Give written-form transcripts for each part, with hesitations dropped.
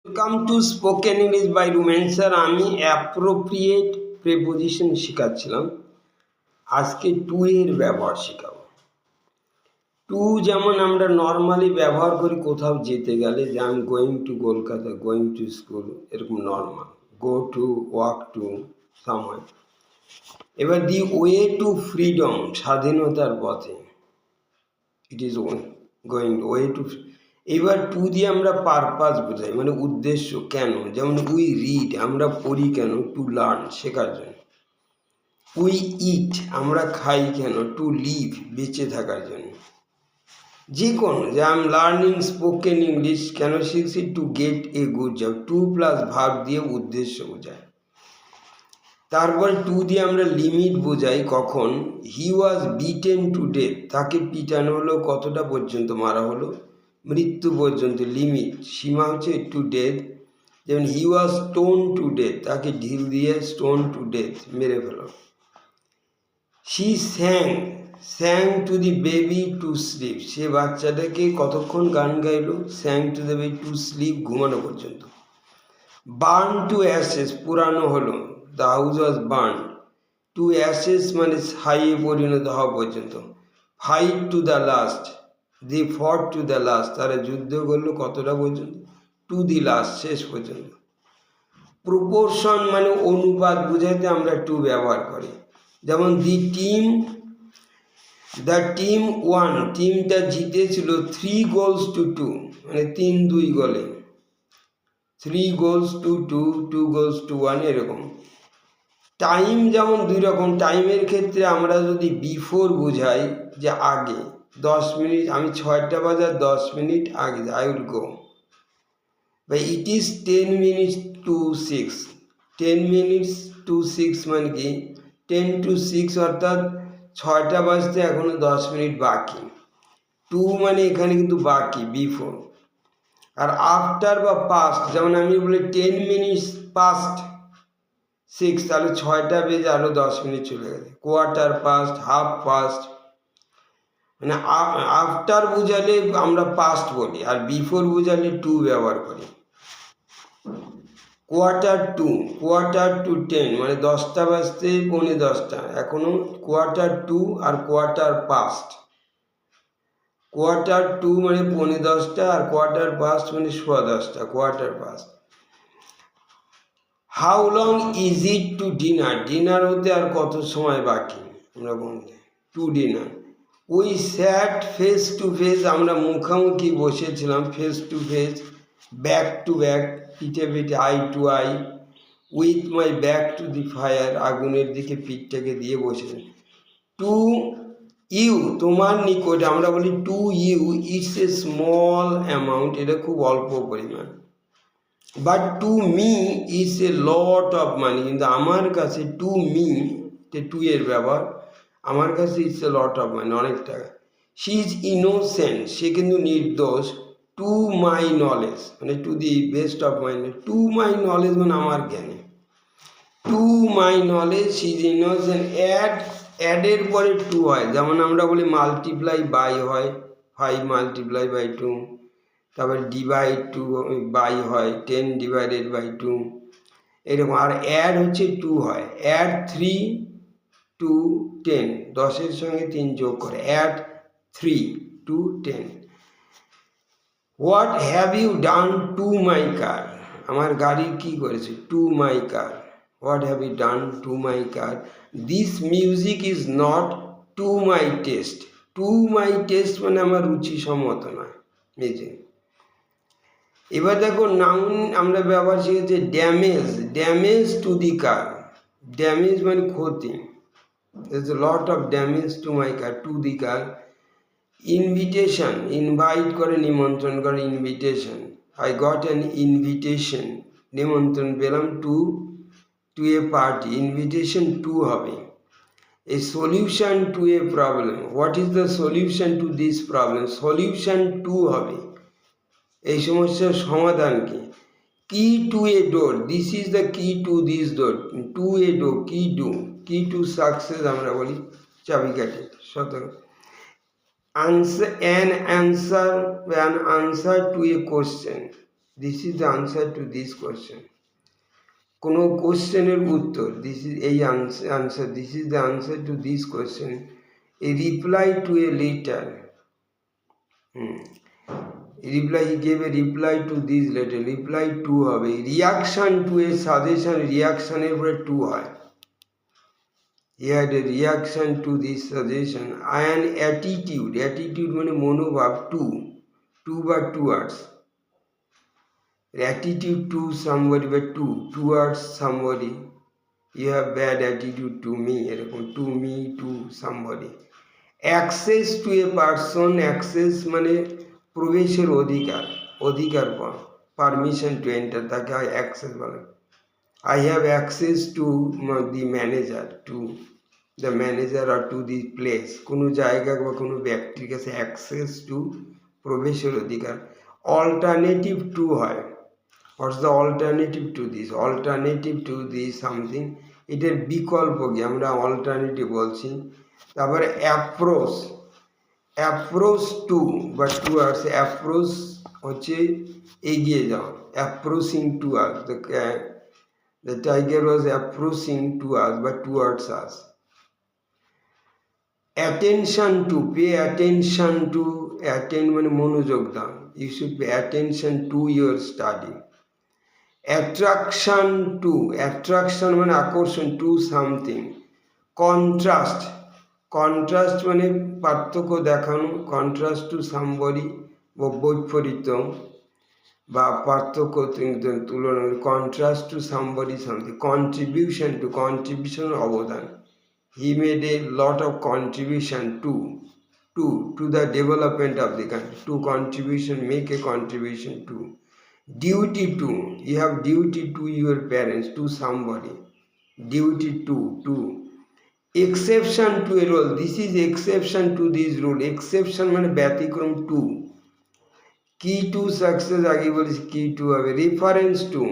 Welcome to spoken English by Rumen sir. আমি appropriate preposition শেখাচ্ছিলাম। আজকে টু এর ব্যবহার শেখাবো। টু যেমন আমরা নর্মালি ব্যবহার করি কোথাও যেতে গেলে, যে আমি going to Kolkata, going to school, এরকম normal. Go to, walk to, somewhere. এবার দি ওয়ে টু ফ্রিডম, স্বাধীনতার পথে। It is going way to. এবার টু দিয়ে আমরা পারপাস বোঝাই, মানে উদ্দেশ্য, কেন। যেমন উই রিড, আমরা পড়ি কেন? টু লার্ন, শেখার জন্য। উই ইট, আমরা খাই কেন? টু লিভ, বেঁচে থাকার জন্য। যে কোনো, যে I am learning spoken English, কেন শিখছি? To get a good job. To plus verb দিয়ে উদ্দেশ্য বোঝায়। তারপর টু দিয়ে আমরা লিমিট বোঝাই, কখন? হি ওয়াজ বিটেন টু ডেথ, তাকে পিটানো হলো, কতটা পর্যন্ত মারা হলো? মৃত্যু পর্যন্ত। লিমিট, সীমা হচ্ছে টু ডেথ। যেমন he was stone to death, তাকে ঢিল দিয়ে স্টোন টু ডেথ, মেরে ফেলো। She sang to the baby to sleep, সে বাচ্চাটাকে কতক্ষণ গান গাইলো? Sang to the baby to sleep, ঘুমানো পর্যন্ত। বার্ন টু অ্যাশেস, পুরানো হলো। The house was burn to ashes, মানে ছাইয়ে পরিণত হওয়া পর্যন্ত। Fight to the last, the fought to the last, তারা যুদ্ধ করলো কতটা পর্যন্ত? টু দি লাস্ট, শেষ পর্যন্ত। প্রপোর্শন মানে অনুপাত বুঝাইতে আমরা টু ব্যবহার করি। যেমন দ্য টিম ওয়ান, টিমটা জিতেছিল 3 goals to 2, মানে 3-2 গোলে। 3 goals to 2, 2 goals to 1, এরকম। টাইম যেমন দুই রকম। টাইমের ক্ষেত্রে আমরা যদি বিফোর বোঝাই, যে আগে, 10 মিনিট, আমি 6টা বাজার 10 মিনিট আগে, আই উইল গো। বা it is 10 minutes to 6, 10 minutes to 6 মানে কি? 10 to 6, অর্থাৎ 6টা বাজতে এখনো 10 মিনিট বাকি। টু মানে এখানে কিন্তু বাকি, বিফোর। আর আফটার বা পাস্ট, যেমন আমি বলি 10 minutes past 6, তাহলে 6টা বেজে আরো 10 মিনিট চলে গেছে। কোয়ার্টার পাস্ট, হাফ পাস্ট, মানে আফটার বুঝালে আমরা পাস্ট বলি, আর বিফোর বুঝালে টু ব্যবহার করি। কোয়ার্টার টু 10, মানে 10টা বাজতে 9:45, এখনো কোয়ার্টার টু। আর কোয়ার্টার পাস্ট, কোয়ার্টার টু মানে 9:45, আর কোয়ার্টার পাস্ট মানে 10:15, quarter past. How long is it to dinner, dinner হতে আর কত সময় বাকি, আমরা বলতে to dinner. We sat face to face, আমরা মুখামুখি বসেছিলাম, face to face. Back to back, পিঠে পিঠে, eye to eye. With my back to the fire, আগুনের দিকে পিঠটাকে দিয়ে বসেছেন। টু ইউ, তোমার নিকট, আমরা বলি to you it's a small amount, এটা খুব অল্প পরিমাণ। But to me is a lot of money, কিন্তু আমার কাছে, টু মি, টু এর ব্যবহার, আমার কাছে ইটস এ লট অফ মানি, অনেক টাকা। শি ইজ ইনোসেন্ট, সে কিন্তু নির্দোষ। টু মাই নলেজ, মানে to the best of my knowledge. To my knowledge মানে আমার জ্ঞানে। To my knowledge she is innocent. অ্যাডের পরে টু হয়, যেমন আমরা বলি মাল্টিপ্লাই বাই হয়, 5 multiply by 2। তারপরে ডিভাইড টু বাই হয়, 10 divided by 2, এরকম। আর অ্যাড হচ্ছে টু হয়, অ্যাড 3 to 10, 10-এর সঙ্গে 3 যোগ করে, add 3 to 10। What have you done to my car, আমার গাড়ির কি করেছে? To my car. What have you done to my car. This music is not to my taste, to my taste মানে আমার রুচি সম্মত নয় মিউজিক। এবার দেখো নাউন আমরা ব্যবহার শিখেছি damage, damage to the car. Damage মানে ক্ষতি, there's a lot of damage to my car, to the car. Invitation, invite করে, নিমন্ত্রণ করে, invitation. I got an invitation, নিমন্ত্রণ পেলাম, to a party, invitation to হবে। A solution to a problem, what is the solution to this problem, solution to হবে, এই সমস্যার সমাধান কি। Key to a door, this is the key to this door. To a door, key do, key to success আমরা বলি, চাবিকাঠি। 17 an answer to a question, this is the answer to this question. কোনো কোশ্চেনের উত্তর, this is এই answer, this is the answer to this question, A reply to a letter, reply, he gave a reply to this letter, reply to হবে, reaction two এ suggestion, রিয়াকশানের পরে two হয়, he had a reaction to this suggestion, an attitude, attitude মানে মনোভাব, two বা towards, attitude to somebody বা towards somebody, you have bad attitude to me, এরকম to me, to somebody, access to a person, access মানে প্রবেশের অধিকার পাওয়া, permission to enter, তাকে অ্যাক্সেস বলে, I have access to the manager, to the manager or to the place, কোনো জায়গা বা কোনো ব্যক্তির কাছে অ্যাক্সেস টু প্রবেশের অধিকার। অল্টারনেটিভ টু হয়, what's the alternative to this, alternative to this something, এটার বিকল্প কি আমরা অল্টারনেটিভ বলছি। তারপরে অ্যাপ্রোচ, অ্যাপ্রোচ টু বা টুয়ার্ডস, অ্যাপ্রোচ হচ্ছে এগিয়ে যাওয়া, approaching to us, the tiger was approaching to us but towards us. Attention to, pay attention to, attend মানে মনোযোগ দাও, you should pay attention to your study. Attraction to, attraction মানে আকর্ষণ, to something. Contrast, contrast মানে পার্থক্য দেখানো, contrast to somebody বা বৈপরীত্য বা পার্থক্য তুলনা, contrast to somebody something. Contribution to, contribution অবদান, he made a lot of contribution to the development of the country, to contribution, make a contribution to. Duty to, you have duty to your parents, to somebody, duty to. Exception to a rule, this is exception to this rule, exception মানে ব্যতিক্রম two. কি to success আগে বলেছি, কি two হবে। Reference to,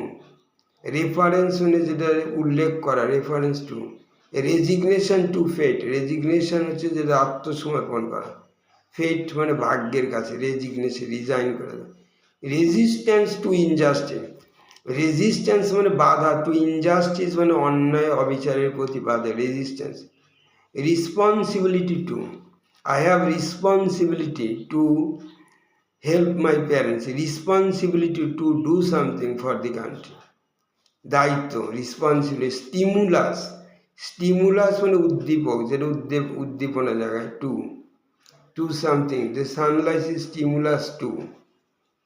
reference মানে যেটা উল্লেখ করা, reference to. Resignation to fate, resignation হচ্ছে যেটা আত্মসমর্পণ করা, ফেট মানে ভাগ্যের কাছে, রেজিগনেশন রিজাইন করা। রেজিস্ট্যান্স টু ইনজাস্টিস, রেজিস্ট্যান্স মানে বাধা, টু ইনজাস্টিস মানে অন্যায় অবিচারের প্রতি বাধা, resistance. Responsibility to, I have responsibility to help my parents, responsibility to do something for the country, দায়িত্ব, রেসপন্সিবিলিটি। স্টিমুলাস, স্টিমুলাস মানে উদ্দীপক, যেটা উদ্দীপনা জায়গায়, to something, the sunlight is stimulus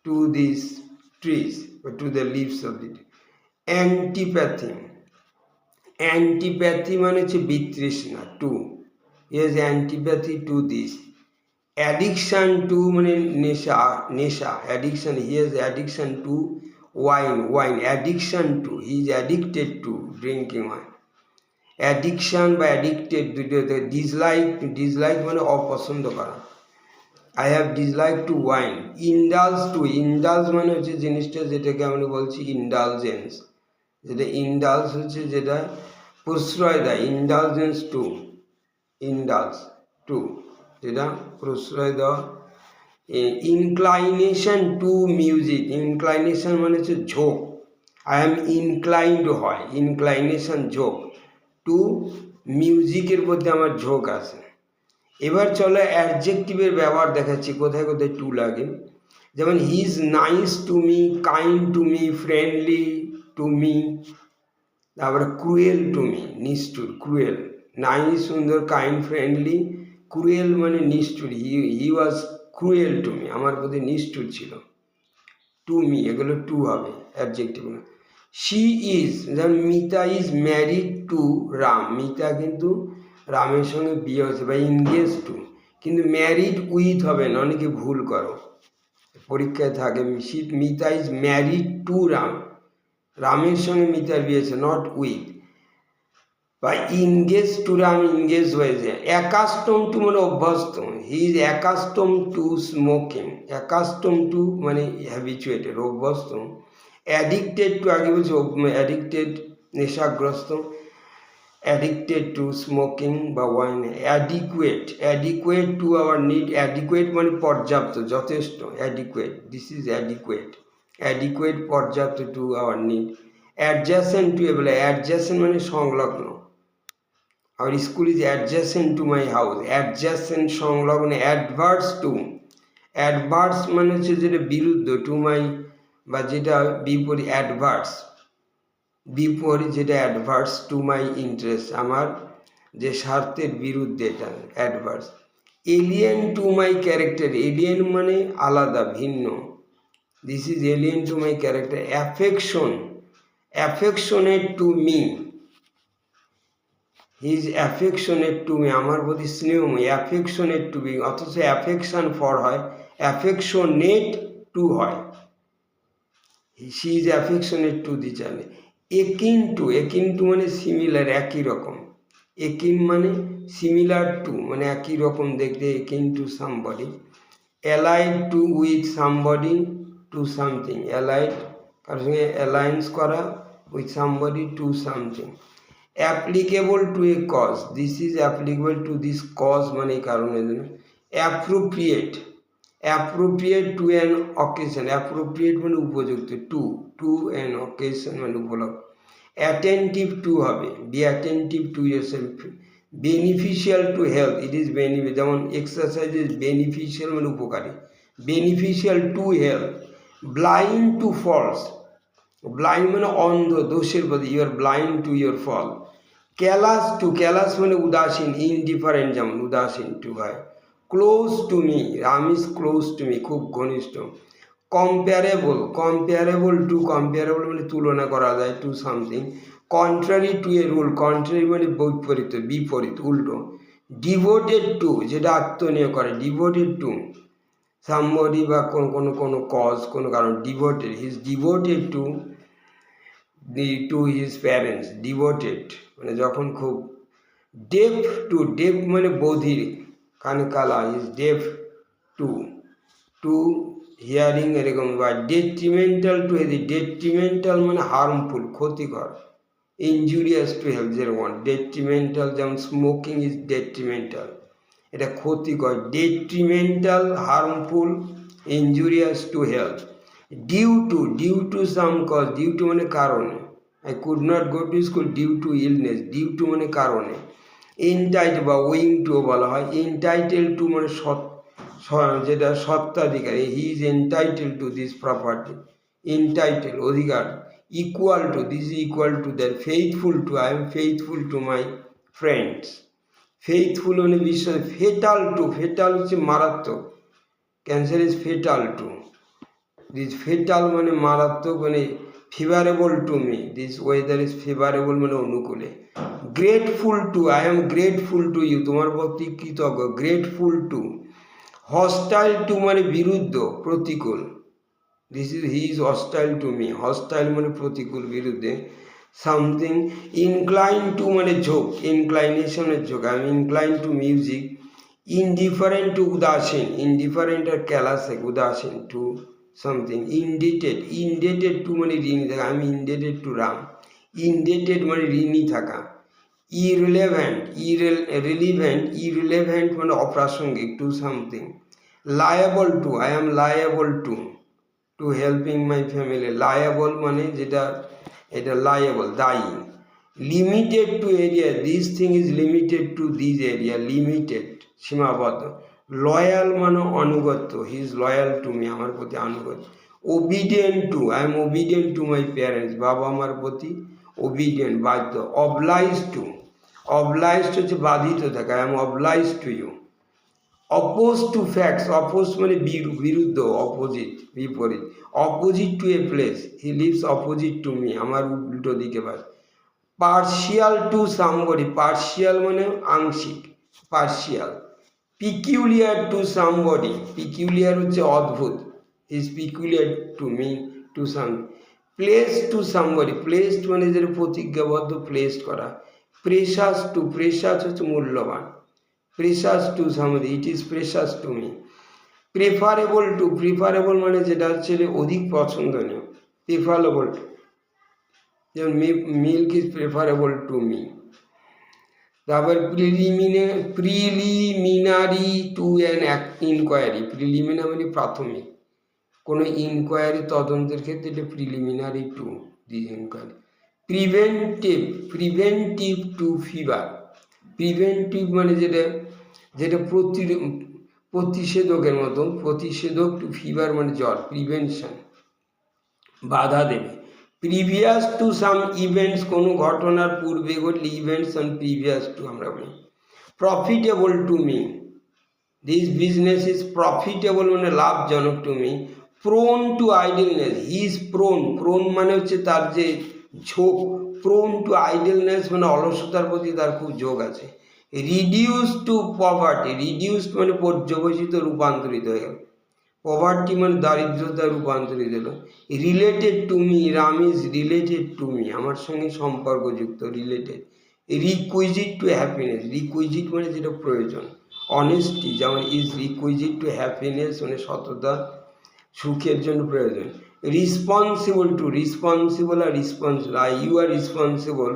to these trees or to the leaves of the tree. Antipathy, antipathy মানে হচ্ছে বিতৃষ্ণা, yes, antipathy to this. Addiction to মানে নেশা, addiction, he has addiction to wine, addiction to, he is addicted to drinking wine. Addiction বা addicted দুটোতে। Dislike মানে অপছন্দ করা, I have dislike to wine. Indulge মানে হচ্ছে জিনিসটা যেটাকে আমরা বলছি ইন্ডালজেন্স, যেটা ইন্ডালজ হচ্ছে যেটা প্রশ্রয় দেয়, ইন্ডালজেন্স টু যেটা প্রশ্রয় দেওয়া। ইনক্লাইনেশন টু মিউজিক, ইনক্লাইনেশন মানে হচ্ছে ঝোঁক, আই এম ইনক্লাইন্ড হয়, ইনক্লাইনেশন ঝোঁক, টু মিউজিকের প্রতি আমার ঝোঁক আছে। এবার চলো অ্যাডজেক্টিভের ব্যবহার দেখাচ্ছি, কোথায় কোথায় টু লাগে। যেমন he is nice to me, kind to me, friendly to me. তারপরে ক্রুয়েল টু মি, নিষ্ঠুর, ক্রুয়েল। নাইস সুন্দর, কাইন্ড, ফ্রেন্ডলি, ক্রুয়েল মানে নিষ্ঠুর, হি ওয়াজ ক্রুয়েল টু মি, আমার প্রতি নিষ্ঠুর ছিল, টু মি, এগুলো টু হবে অ্যাডজেক্টিভ। শি ইজ, যেমন Mita is married to Ram, Mita কিন্তু রামের সঙ্গে বিয়ে হয়েছে বা ইনগেজ টু, কিন্তু ম্যারিড উইথ হবে না, অনেকে ভুল করো, পরীক্ষায় থাকে। Mita is married to Ram, রামের সঙ্গে মিতার বিয়ে হয়েছে, নট উইথ। বা ইনগেজ টু রাম, ইনগেজ হয়েছে। অ্যাকাস্টম টু মানে অভ্যস্ত, he is accustom to smoking, accustom to মানে হ্যাবিচুয়েটেড, অভ্যস্ত। অ্যাডিক্টেড টু, আগে বলছি অ্যাডিক্টেড নেশাগ্রস্ত, অ্যাডিক্টেড টু স্মোকিং বা wine. Adequate to our need, adequate মানে পর্যাপ্ত, যথেষ্ট, adequate, this is adequate. Adequate পর্যাপ্ত to our need, adjacent to বলে অ্যাডজাসেন্ট মানে সংলগ্ন, our school is adjacent to my house, adjacent সংলগ্ন, অ্যাডভার্স টু, অ্যাডভার্স মানে হচ্ছে যেটা বিরুদ্ধ, টু মাই বা যেটা বিপরীত, অ্যাডভার্স বিপরীত যেটা অ্যাডভার্স টু মাই ইন্টারেস্ট, আমার যে স্বার্থের বিরুদ্ধে, এটা adverse. Alien to my character, alien মানে আলাদা ভিন্ন, this is alien to my character. Affection, affectionate to me, he is affectionate to me, আমার প্রতি স্নেহময়, অ্যাফেকশনেট টু মি, অথচ অ্যাফেকশন ফর হয়, অ্যাফেকশনেট টু হয়, she is affectionate to the child. Akin to, akin to মানে similar, একই রকম, একিন মানে সিমিলার টু মানে একই রকম দেখতে, akin to somebody. Allied to with somebody to something, allied কারোর সঙ্গে অ্যালায়েন্স করা, with somebody to something. Applicable to a cause, this is applicable to this cause মানে এই কারণের জন্য। Appropriate, appropriate to an occasion, appropriate মানে উপযুক্ত, to to an occasion মানে উপলক্ষ। অ্যাটেন্টিভ টু হবে, be attentive to yourself. Beneficial to health, it is benefit, যেমন এক্সারসাইজ ইজ বেনিফিশিয়াল মানে উপকারী, beneficial to health. Blind to faults, blind মানে অন্ধ, দোষের প্রতি, you are blind to your fault. Callous to, callous মানে উদাসীন, ইনডিফারেন্ট যেমন উদাসীন টু হয়। Close to me, Ram is close to me, খুব ঘনিষ্ঠ। কম্পেয়ারেবল, কম্পেয়ারেবল টু, কম্পেয়ারেবল মানে তুলনা করা যায়, to something. Contrary to a rule, contrary মানে বৈপরীত, বিপরীত, উল্টো। ডিভোটেড টু যেটা আত্মনিয়োগ করে, ডিভোটেড টু সামবডি বা কোনো কজ, কোনো কারণ, devoted, he is devoted to to his parents, devoted মানে যখন খুব। ডেফ টু, ডেফ মানে বধির, কানে কালা, is deaf to to hearing এরকম। বা ডেট্রিমেন্টাল টু হেলথ, ডেট্রিমেন্টাল মানে হার্মফুল, ক্ষতিকর। ইনজুরিয়াস টু হেলথ যেরকম, ডেট্রিমেন্টাল যেমন স্মোকিং ইজ ডেট্রিমেন্টাল, এটা ক্ষতিকর। Detrimental harmful, injurious to health. Due to, due to some cause, due to মানে কারণে, I could not go to school due to illness, due to মানে কারণে। এনটাইট বা owing to বলা হয়। এনটাইটেল টু মানে যেটা সত্ত্বাধিকারী, he is entitle to this property, entitle অধিকার। Equal to, this is equal to that. Faithful to, I am faithful to my friends, faithful মানে বিশ্বাস। ফেটাল টু, ফেটাল হচ্ছে মারাত্মক, cancer is fatal to, this fatal মানে মারাত্মক, মানে favourable to me, this weather is favourable মানে অনুকূলে। Grateful to, I am grateful to you, তোমার প্রতি কৃতজ্ঞ, গ্রেটফুল টু। হস্টাইল টু মানে বিরুদ্ধ, প্রতিকূল, this is he is hostile to me, hostile মানে প্রতিকূল, বিরুদ্ধে। সামথিং। ইনক্লাইন টু মানে ঝোঁক, ইনক্লাইনেশনের ঝোঁক, I am incline to music. Indifferent to উদাসীন, ইনডিফারেন্ট আর ক্যালাস এক, উদাসীন to something. Indebted, indebted to মানে ঋণী থাকা, I am indebted to Ram, indebted মানে ঋণী থাকা। ইরিলেভেন্ট, রিলিভেন্ট, ইরিলেভেন্ট মানে অপ্রাসঙ্গিক, to something. Liable to, I am liable to to helping my family, liable মানে যেটা, এটা লায়াবল দায়ী। Limited to area, this thing is limited to this area, limited সীমাবদ্ধ। লয়াল মানে অনুগত্য, he is loyal to me, আমার প্রতি আনুগত্য। Obedient to, I am obedient to my parents, বাবা আমার প্রতি ওবিডিয়েন্ট, বাধ্য। অবলাইজ টু, অবলাইজড হচ্ছে বাধিত থাকা, I am oblige to you. Oppose to facts, oppose মানে বিরুদ্ধ, অপোজিট, বিপরীত। Opposite to a place, he lives opposite to me, আমার উল্টো দিকে বাস। পার্শিয়াল টু সামবডি, পার্শিয়াল মানে আংশিক, partial. Peculiar to somebody, peculiar হচ্ছে অদ্ভুত, is peculiar to me to some. Place to somebody, placed মানে যেটা প্রতিজ্ঞাবদ্ধ, প্লেসড করা। প্রেশাস টু, প্রেশাস হচ্ছে মূল্যবান, precious to somebody, it is precious to me. Preferable to, preferable মানে যেটা হচ্ছে অধিক পছন্দনীয়, প্রিফারেবল, যেমন milk is preferable to me. তারপর preliminary to an inquiry, preliminary মানে প্রাথমিক, কোনো ইনকোয়ারি তদন্তের ক্ষেত্রে এটা preliminary to the inquiry. Preventive to fever. Preventive মানে যেটা প্রতিষেধকের মতো, প্রতিষেধক টু ফিভার মানে জ্বর, প্রিভেনশন, বাধা দেবে। প্রিভিয়াস টু সাম ইভেন্টস, কোনো ঘটনার পূর্বে ঘটলে ইভেন্টস অ্যান্ড প্রিভিয়াস টু আমরা বলি। Profitable two me, this business is profitable মানে লাভজনক to me. Prone two idleness, he is prone মানে হচ্ছে তার যে ঝোঁক, প্রোন টু আইডলনেস মানে অলসতার প্রতি তার খুব ঝোঁক আছে। রিডিউস টু পভার্টি, রিডিউস মানে পর্যবসিত, রূপান্তরিত হয়ে গেল। পভার্টি মানে দারিদ্রতা রূপান্তরিত হলো। Related to me, Ram is related to me, আমার সঙ্গে সম্পর্কযুক্ত, related. Requisite to happiness, requisite মানে যেটা প্রয়োজন। অনেস্টি, যেমন ইজ রিকুইজিট টু হ্যাপিনেস মানে সততা, সুখের জন্য প্রয়োজন। রিসপন্সিবল টু, রিসপন্সিবল আর responsible, you are responsible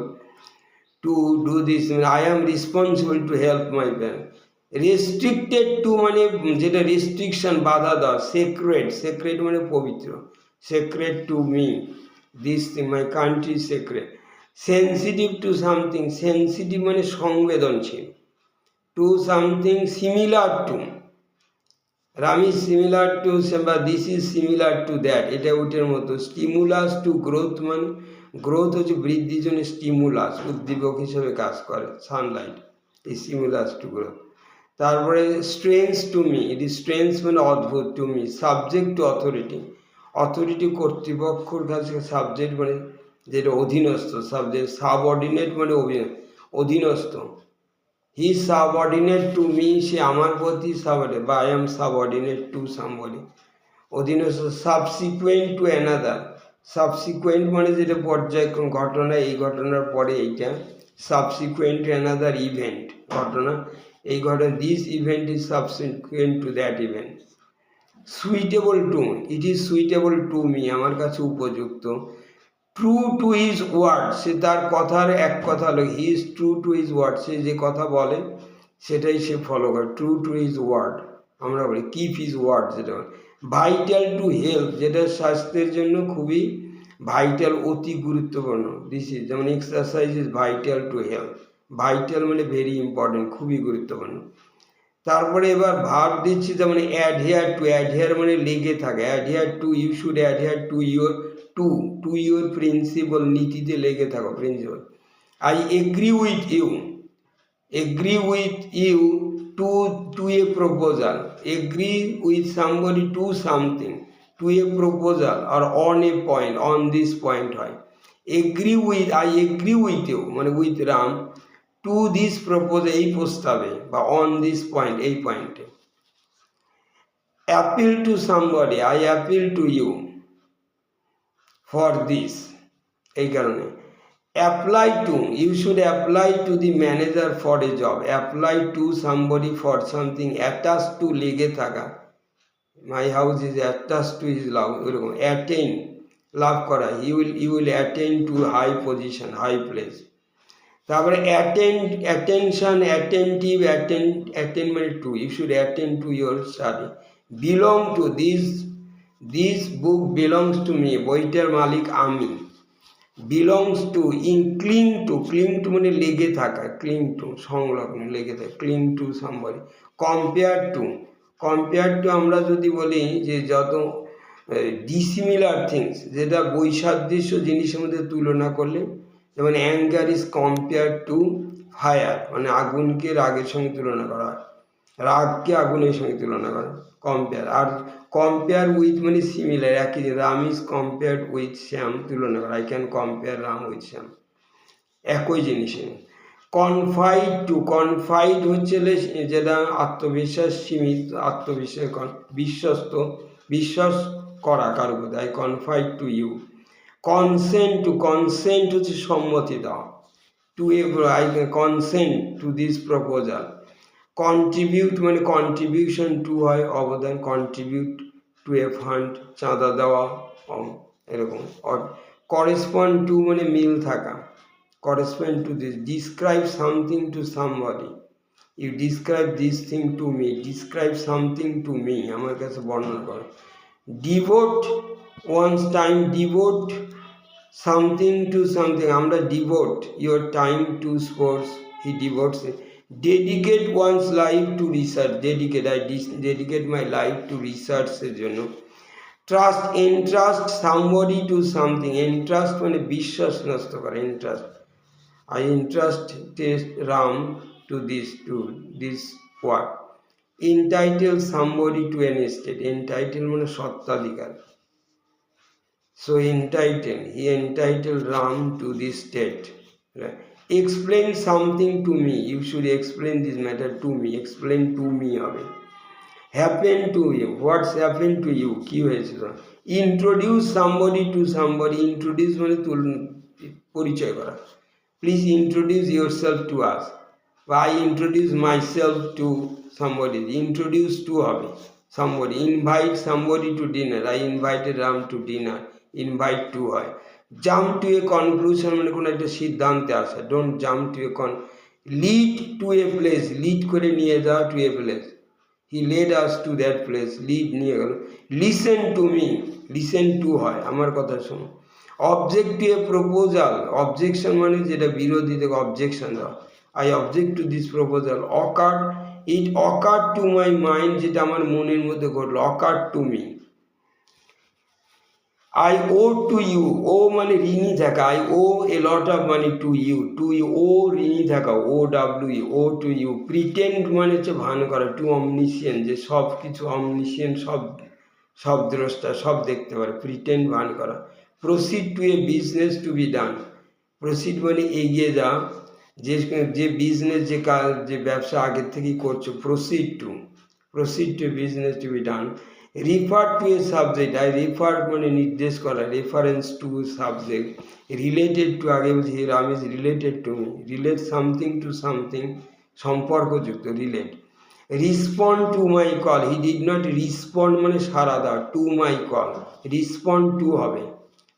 to do this, I am responsible to help my parent. Restricted to মানে যেটা রেস্ট্রিকশন, বাধা দেওয়া। সেক্রেট, সেক্রেট মানে পবিত্র, sacred to me, this thing my country sacred. Sensitive to something, sensitive মানে সংবেদনশীল, to something similar to, Ram is similar to, বা this is similar to that, এটা ওইটার মতো। স্টিমুলাস টু গ্রোথ মানে গ্রোথ হচ্ছে বৃদ্ধির জন্য, স্টিমুলাস উদ্দীপক হিসেবে কাজ করে, সানলাইট, এই স্টিমুলাস টু গ্রোথ। তারপরে স্ট্রেংথ টু মি, এটি স্ট্রেংথ মানে অদ্ভুত, to me. Subject to authority, authority কর্তৃপক্ষর কাছে, সাবজেক্ট মানে যেটা অধীনস্থ, সাবজেক্ট। সাবঅর্ডিনেট মানে অধীনস্থ। হি সাবঅর্ডিনেট টু মি, সে আমার প্রতি সাবঅর্ডিনেট, বা I am subordinate to somebody, অধীনস্থ। সাবসিকুয়েন্ট টু অ্যানাদার, সাবসিকুয়েন্ট মানে যেটা পর্যায়ক্রম, ঘটনা এই ঘটনার পরে এইটা। সাবসিকুয়েন্ট টু অ্যানাদার ইভেন্ট, ঘটনা এই ঘটনা, this event is subsequent to that event. Suitable to, it is suitable to me, আমার কাছে উপযুক্ত। ট্রু টু হিজ ওয়ার্ড, সে তার কথার এক কথা হলো, he is true to his word, সে যে কথা বলে সেটাই সে ফলো করে, ট্রু টু হিজ ওয়ার্ড আমরা বলি, কিপ হিজ ওয়ার্ড যেটা। ভাইটাল টু হেলথ, যেটা স্বাস্থ্যের জন্য খুবই ভাইটাল, অতি গুরুত্বপূর্ণ। দিস ইজ, যেমন exercise is vital to health, vital মানে ভেরি ইম্পর্টেন্ট, খুবই গুরুত্বপূর্ণ। তারপরে এবার ভাব দিচ্ছি, যেমন অ্যাডহেয়ার টু, অ্যাডহেয়ার মানে লেগে থাকে, adhere to, you should adhere to your, to your principle, নীতিতে লেগে থাকো, principle. I agree with you, agree with you to a proposal, agree with somebody to something, to a proposal আর on a point, on this point হয়। Agree with, I agree with you মানে with Ram, to this propose এই প্রস্তাবে, বা on this point এই পয়েন্টে। Appeal to somebody, I appeal to you for this, এই কারণে। Apply to, you should apply to the manager for a job, apply to somebody for something, attach to লেগে থাকা, my house is attach to his love, ওইরকম। Attain love করা, you will attain to high position, high place. তারপরে attention, attentive, attain মানে to, you should attain to your study. Belong to, this book belongs to me, বইটার মালিক আমি। Belongs to, ক্লিং two মানে লেগে থাকা, ক্লিং টু সংলগ্ন, লেগে থাকে, ক্লিং টু সামবডি। কম্পেয়ার টু আমরা যদি বলি যে যত ডিসিমিলার থিংস, যেটা বৈসাদৃশ্য জিনিসের মধ্যে তুলনা করলে, যেমন anger is compare to fire মানে আগুনকে রাগের সঙ্গে তুলনা করা হয়, রাগকে আগুনের সঙ্গে তুলনা করা, কম্পেয়ার। আর কম্পেয়ার উইথ মানে সিমিলার, একই, Ram is compared with Shyam, তুলনা করা, I can compare Ram with Shyam, একই জিনিসে। কনফাইড হচ্ছে যেটা আত্মবিশ্বাস, সীমিত আত্মবিশ্বাস, বিশ্বাস করা কারোর প্রতি, I confide to you. Consent হচ্ছে সম্মতি দেওয়া, to a, I consent to this proposal. Contribute মানে কন্ট্রিবিউশন টু হয় অবদান, কন্ট্রিবিউট টু এ ফান্ড চাঁদা দেওয়া, এরকম। করেসপন্ড টু মানে মিল থাকা, correspond to this. Describe something to somebody, you describe this thing to me, describe something to me, আমার কাছে বর্ণনা করো। Devote one's time, devote something to something, আমরা devote your time to sports, he devotes. Dedicate one's life to research, dedicate I dedicate my life to রিসার্চের জন্য। Trust, entrust somebody to something, entrust মানে বিশ্বাস নষ্ট করা, entrust, I entrust Ram to this work. Entitle somebody to an estate, entitle মানে সত্ত্বাধিকার, so entitle, he entitled Ram to this state, right? Explain something to me, you should explain this matter to me, explain to me হবে। happen to you, what's happened to you, কি হয়েছিল। introduce somebody to somebody, introduce মানে পরিচয় করা, please introduce yourself to us, I introduce myself to somebody, introduce to হবে somebody। invite somebody to dinner, I invited Ram to dinner, invite to হয়। jump to a conclusion মানে কোনো একটা সিদ্ধান্তে আসা, don't jump to a lead to a place, lead করে নিয়ে যাওয়া to a place, he led us to that place, lead নিয়ে গেল। listen to me, listen to হয় আমার কথা শোনো। Object to a proposal, objection মানে যেটা বিরোধী থেকে অবজেকশন দেওয়া, I object to this proposal. Occurred, it occurred to my mind, যেটা আমার মনের মধ্যে ঘটলো, occurred to me. I owe to you, owe মানে ঋণী থাকা, I owe a lot of money to you, owe ঋণী থাকা, O W, owe to you. Pretend মানে হচ্ছে ভান করা, টু অমনিশিয়ান, যে সব কিছু অমনিশিয়ান, সব দ্রষ্টা, সব দেখতে পারে, প্রিটেন্ড ভান করা। Proceed to A business to be done, proceed মানে এগিয়ে যা, যে বিজনেস, যে কাজ, যে ব্যবসা আগের থেকেই করছো, proceed to business to be done. Refer to a subject, I refer মানে নির্দেশ করা, reference to subject. Related to, আগে বলছি Ram is related to me, relate something to something, সম্পর্কযুক্ত, relate. Respond to my call, he did not respond মানে সাড়া দাও, to my call, respond to হবে,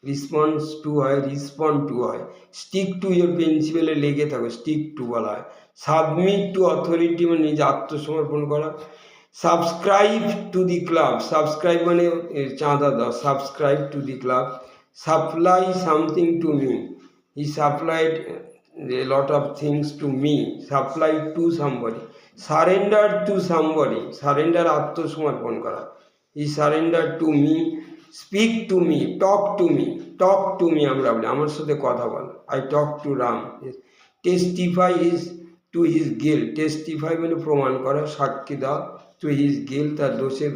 রিসপন্স টু হয়, রিসপন্ড টু হয়। Stick to your প্রিন্সিপালে লেগে থাকো, স্টিক টু বলা হয়। সাবমিট টু অথরিটি মানে নিজে আত্মসমর্পণ করা। Subscribe to the club, subscribe মানে চাঁদা দাও, subscribe to the club. Supply something to me, he supplied a lot of things to me, supply to somebody। Surrender to somebody, surrender আত্মসমর্পণ করা, he surrender to me. Speak to me, talk to me, talk to me আমরা বলি, আমার সাথে কথা বল, I talk to Ram. Testify to his guilt, testify মানে প্রমাণ করা, সাক্ষী দেওয়া, টু হিজ গিল্ট তার দোষের।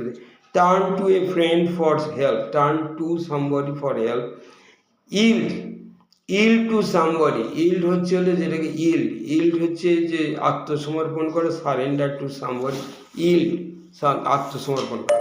Turn to a friend for help, turn to somebody for help. Yield two somebody, yield হচ্ছে হলে যেটাকে ইল্ড হচ্ছে যে আত্মসমর্পণ করে, সারেন্ডার টু সামবডি, ইল্ড আত্মসমর্পণ করে।